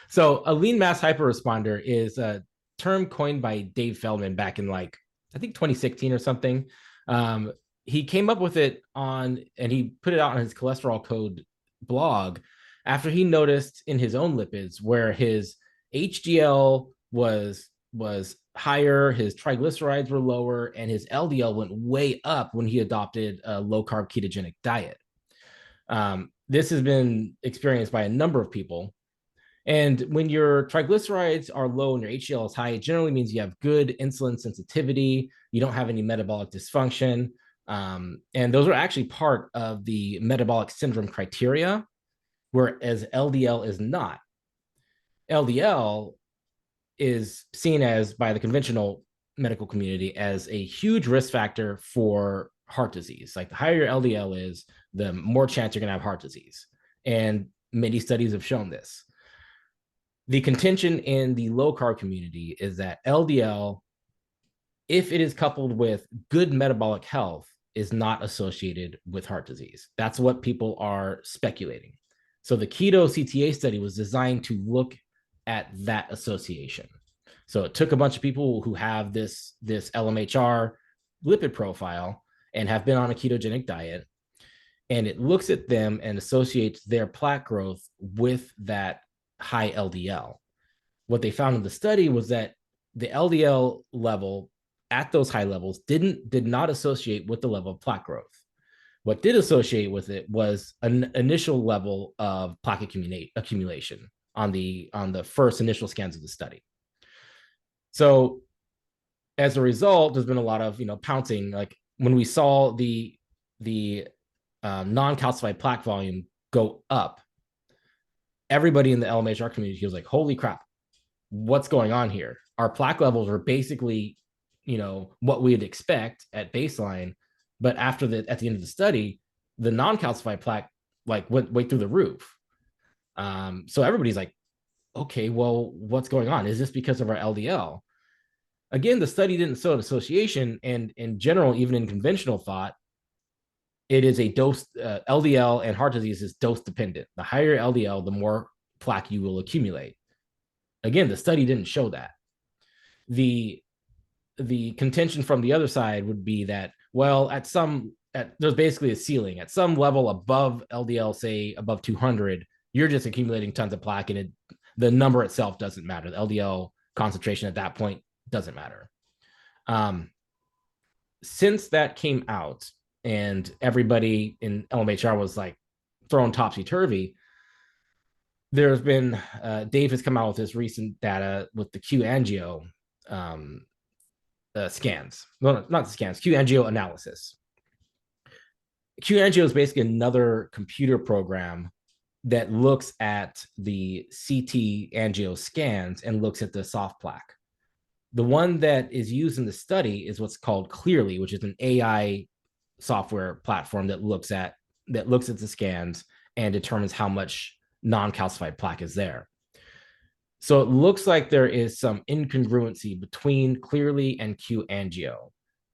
So a lean mass hyperresponder is a term coined by Dave Feldman back in like, I think 2016 or something. Um, he came up with it and he put it out on his cholesterol code blog after he noticed in his own lipids where his HDL was higher, his triglycerides were lower, and his LDL went way up when he adopted a low carb ketogenic diet. This has been experienced by a number of people. And when your triglycerides are low and your HDL is high, it generally means you have good insulin sensitivity. You don't have any metabolic dysfunction. And those are actually part of the metabolic syndrome criteria, whereas LDL is not. LDL is seen as, by the conventional medical community, as a huge risk factor for heart disease. Like the higher your LDL is, the more chance you're going to have heart disease. And many studies have shown this. The contention in the low carb community is that LDL, if it is coupled with good metabolic health, is not associated with heart disease. That's what people are speculating. So the KETO-CTA study was designed to look at that association. So it took a bunch of people who have this LMHR lipid profile and have been on a ketogenic diet, and it looks at them and associates their plaque growth with that high LDL. What they found in the study was that the LDL level at those high levels did not associate with the level of plaque growth. What did associate with it was an initial level of plaque accumulation on the first initial scans of the study. So as a result, there's been a lot of pouncing. Like when we saw the non-calcified plaque volume go up, everybody in the LMHR community was like, holy crap, what's going on here? Our plaque levels are basically, what we'd expect at baseline. But at the end of the study, the non-calcified plaque went way through the roof. So everybody's like, okay, well, what's going on? Is this because of our LDL? Again, the study didn't show an association, and in general, even in conventional thought, it is a dose. LDL and heart disease is dose dependent. The higher LDL, the more plaque you will accumulate. Again, the study didn't show that. The contention from the other side would be that, well, there's basically a ceiling at some level above LDL, say above 200, you're just accumulating tons of plaque, and the number itself doesn't matter. The LDL concentration at that point doesn't matter. Since that came out and everybody in LMHR was like thrown topsy-turvy, there's been Dave has come out with this recent data with the Q-angio scans. Well, not the scans, Q-angio analysis. Q-angio is basically another computer program that looks at the CT angio scans and looks at the soft plaque. The one that is used in the study is what's called Clearly, which is an AI software platform that looks at the scans and determines how much non-calcified plaque is there. So it looks like there is some incongruency between Clearly and Q-angio.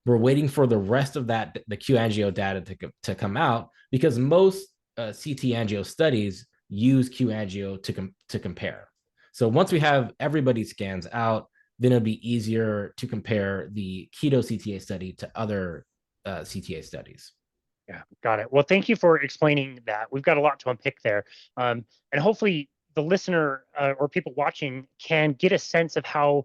We're waiting for the rest of the Q-angio data to come out, because most CT angio studies use Q-angio to compare. So once we have everybody's scans out, then it'll be easier to compare the KETO-CTA study to other CTA studies. Yeah, got it. Well, thank you for explaining that. We've got a lot to unpick there. And hopefully the listener or people watching can get a sense of how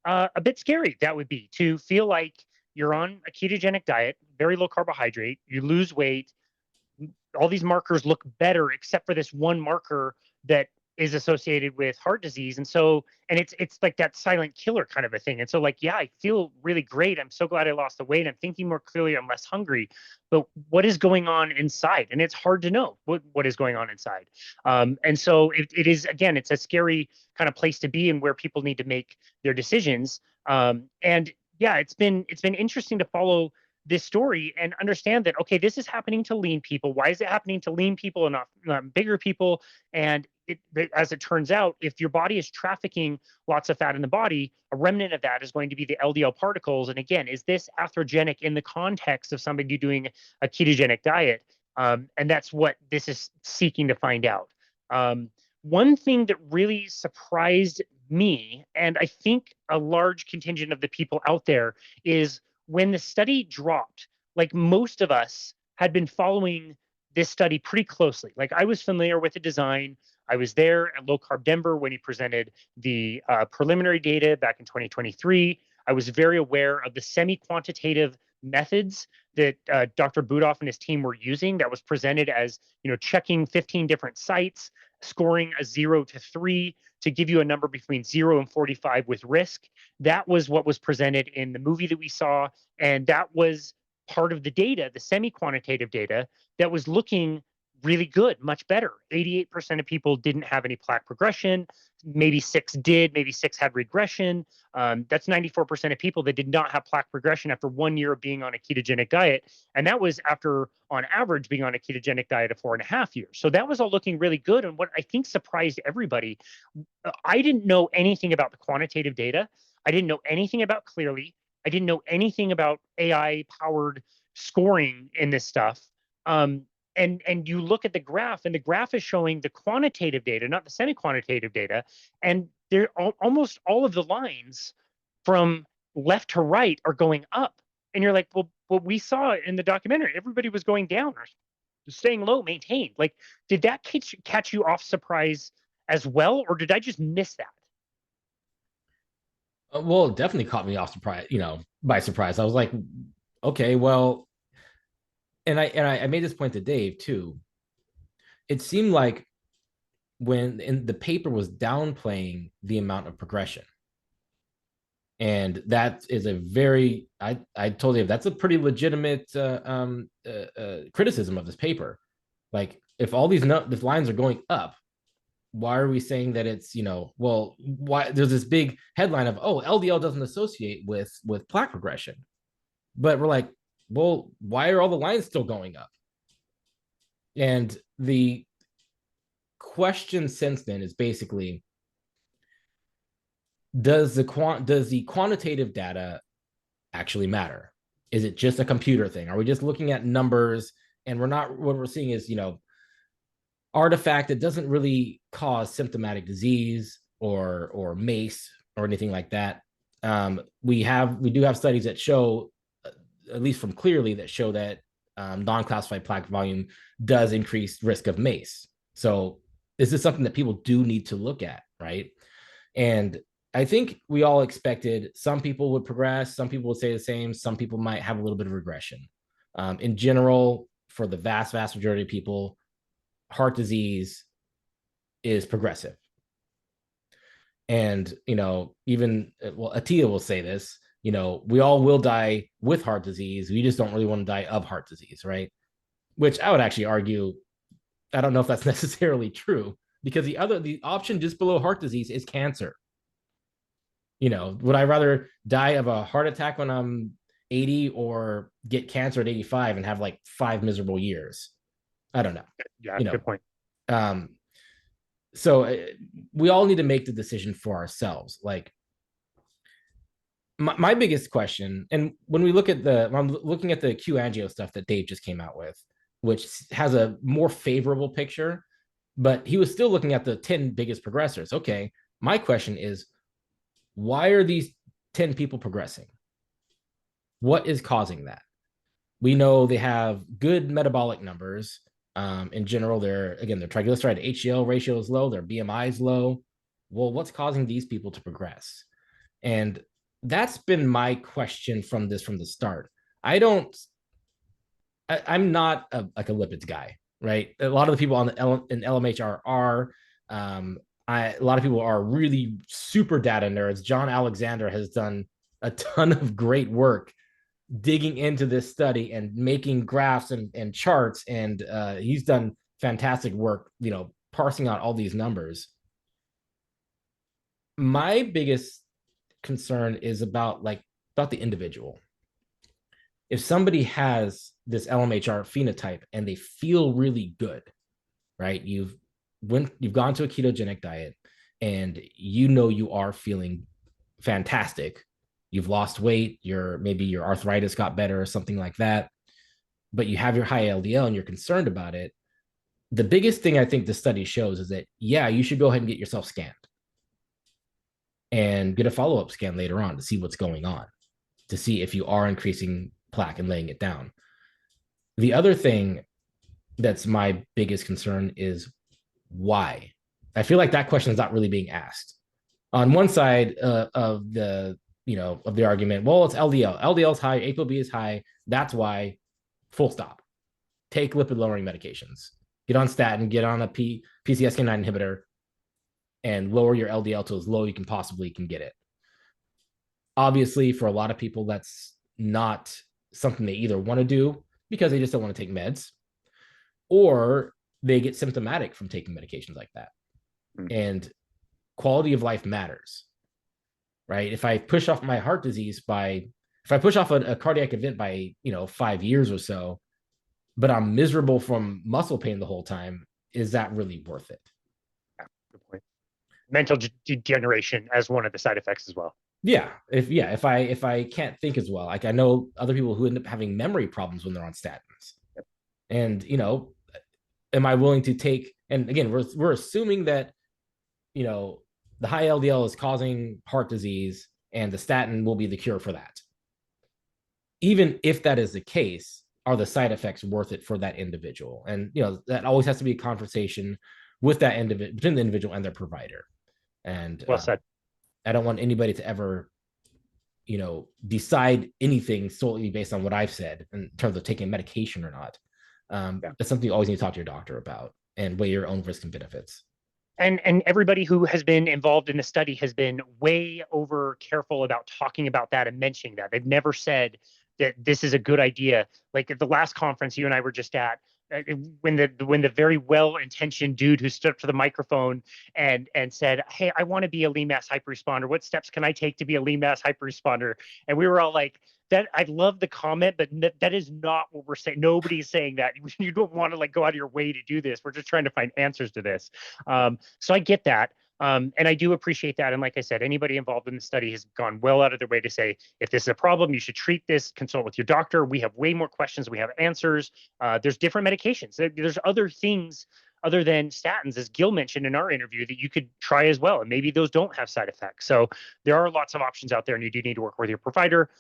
a bit scary that would be to feel like you're on a ketogenic diet, very low carbohydrate, you lose weight, all these markers look better except for this one marker that is associated with heart disease. And it's like that silent killer kind of a thing. And so like, yeah, I feel really great. I'm so glad I lost the weight. I'm thinking more clearly. I'm less hungry. But what is going on inside? And it's hard to know what is going on inside. And so it is, again, it's a scary kind of place to be, and where people need to make their decisions. And yeah, it's been interesting to follow this story and understand that, okay, this is happening to lean people. Why is it happening to lean people and not bigger people? And as it turns out, if your body is trafficking lots of fat in the body, a remnant of that is going to be the LDL particles. And again, is this atherogenic in the context of somebody doing a ketogenic diet? And that's what this is seeking to find out. one thing that really surprised me, and I think a large contingent of the people out there, is when the study dropped, like most of us had been following this study pretty closely. Like I was familiar with the design. I was there at Low Carb Denver when he presented the preliminary data back in 2023. I was very aware of the semi-quantitative methods that Dr. Budoff and his team were using that was presented as, checking 15 different sites, scoring a 0 to 3 to give you a number between 0 and 45 with risk. That was what was presented in the movie that we saw. And that was part of the data, the semi-quantitative data, that was looking really good, much better. 88% of people didn't have any plaque progression. Maybe 6 did, maybe 6 had regression. That's 94% of people that did not have plaque progression after 1 year of being on a ketogenic diet. And that was after, on average, being on a ketogenic diet of 4.5 years. So that was all looking really good. And what I think surprised everybody, I didn't know anything about the quantitative data. I didn't know anything about Clearly. I didn't know anything about AI-powered scoring in this stuff. And you look at the graph, and the graph is showing the quantitative data, not the semi-quantitative data, and they're almost all of the lines from left to right are going up. And you're like, well, what we saw in the documentary, everybody was going down or staying low, maintained. Like, did that catch you off surprise as well, or did I just miss that? Well, it definitely caught me off surprise, by surprise. I was like, okay, well, and I made this point to Dave too. It seemed like when the paper was downplaying the amount of progression, and that is a very I told you that's a pretty legitimate criticism of this paper. Like, if all these lines are going up, why are we saying that it's, well, why there's this big headline of, oh, LDL doesn't associate with plaque progression, but we're like, well, why are all the lines still going up? And the question since then is basically, does the quantitative data actually matter? Is it just a computer thing? Are we just looking at numbers, and what we're seeing is, artifact that doesn't really cause symptomatic disease or MACE or anything like that? We do have studies that show, at least from Clearly, that show that non-classified plaque volume does increase risk of MACE. So this is something that people do need to look at, right? And I think we all expected some people would progress, some people would stay the same, some people might have a little bit of regression. In general, for the vast majority of people, heart disease is progressive. And, even, well, Atia will say this, we all will die with heart disease. We just don't really want to die of heart disease, right? Which I would actually argue, I don't know if that's necessarily true, because the option just below heart disease is cancer. Would I rather die of a heart attack when I'm 80 or get cancer at 85 and have like 5 miserable years? I don't know. Yeah, good point. So we all need to make the decision for ourselves. Like, my biggest question, and when I'm looking at the Q Angio stuff that Dave just came out with, which has a more favorable picture, but he was still looking at the 10 biggest progressors. Okay, my question is, why are these 10 people progressing? What is causing that? We know they have good metabolic numbers. In general, their triglyceride HDL ratio is low, their BMI is low. Well, what's causing these people to progress? And that's been my question from the start. I'm not a lipids guy, right? A lot of the people in LMHR are. A lot of people are really super data nerds. John Alexander has done a ton of great work digging into this study and making graphs and charts, and he's done fantastic work, parsing out all these numbers. My biggest concern is about the individual. If somebody has this LMHR phenotype and they feel really good, right? You've gone to a ketogenic diet and you are feeling fantastic. You've lost weight, maybe your arthritis got better or something like that, but you have your high LDL and you're concerned about it. The biggest thing I think the study shows is that, yeah, you should go ahead and get yourself scanned and get a follow-up scan later on to see what's going on, to see if you are increasing plaque and laying it down. The other thing that's my biggest concern is why. I feel like that question is not really being asked. On one side of the of the argument, well, it's LDL. LDL is high, ApoB is high. That's why. Full stop. Take lipid lowering medications. Get on statin. Get on a PCSK9 inhibitor, and lower your LDL to as low you can possibly get it. Obviously, for a lot of people, that's not something they either want to do because they just don't want to take meds, or they get symptomatic from taking medications like that. And quality of life matters, right? If I push off my heart disease if I push off a cardiac event by 5 years or so, but I'm miserable from muscle pain the whole time, is that really worth it? Yeah, good point. Mental degeneration as one of the side effects as well. Yeah, if I can't think as well, like I know other people who end up having memory problems when they're on statins. Yep. And am I willing to take? And again, we're assuming that the high LDL is causing heart disease, and the statin will be the cure for that. Even if that is the case, are the side effects worth it for that individual? And that always has to be a conversation with that individual, between the individual and their provider. And well said. I don't want anybody to ever, decide anything solely based on what I've said in terms of taking medication or not. That's something you always need to talk to your doctor about and weigh your own risk and benefits. And everybody who has been involved in the study has been way over careful about talking about that and mentioning that. They've never said that this is a good idea. Like at the last conference you and I were just at, when the very well-intentioned dude who stood up to the microphone and said, "Hey, I want to be a lean mass hyperresponder. What steps can I take to be a lean mass hyperresponder?" And we were all like, "That I love the comment, but that is not what we're saying. Nobody's saying that. You don't want to go out of your way to do this. We're just trying to find answers to this." So I get that. And I do appreciate that. And like I said, anybody involved in the study has gone well out of their way to say, if this is a problem, you should treat this, consult with your doctor. We have way more questions. We have answers. There's different medications. There's other things other than statins, as Gil mentioned in our interview, that you could try as well. And maybe those don't have side effects. So there are lots of options out there, and you do need to work with your provider.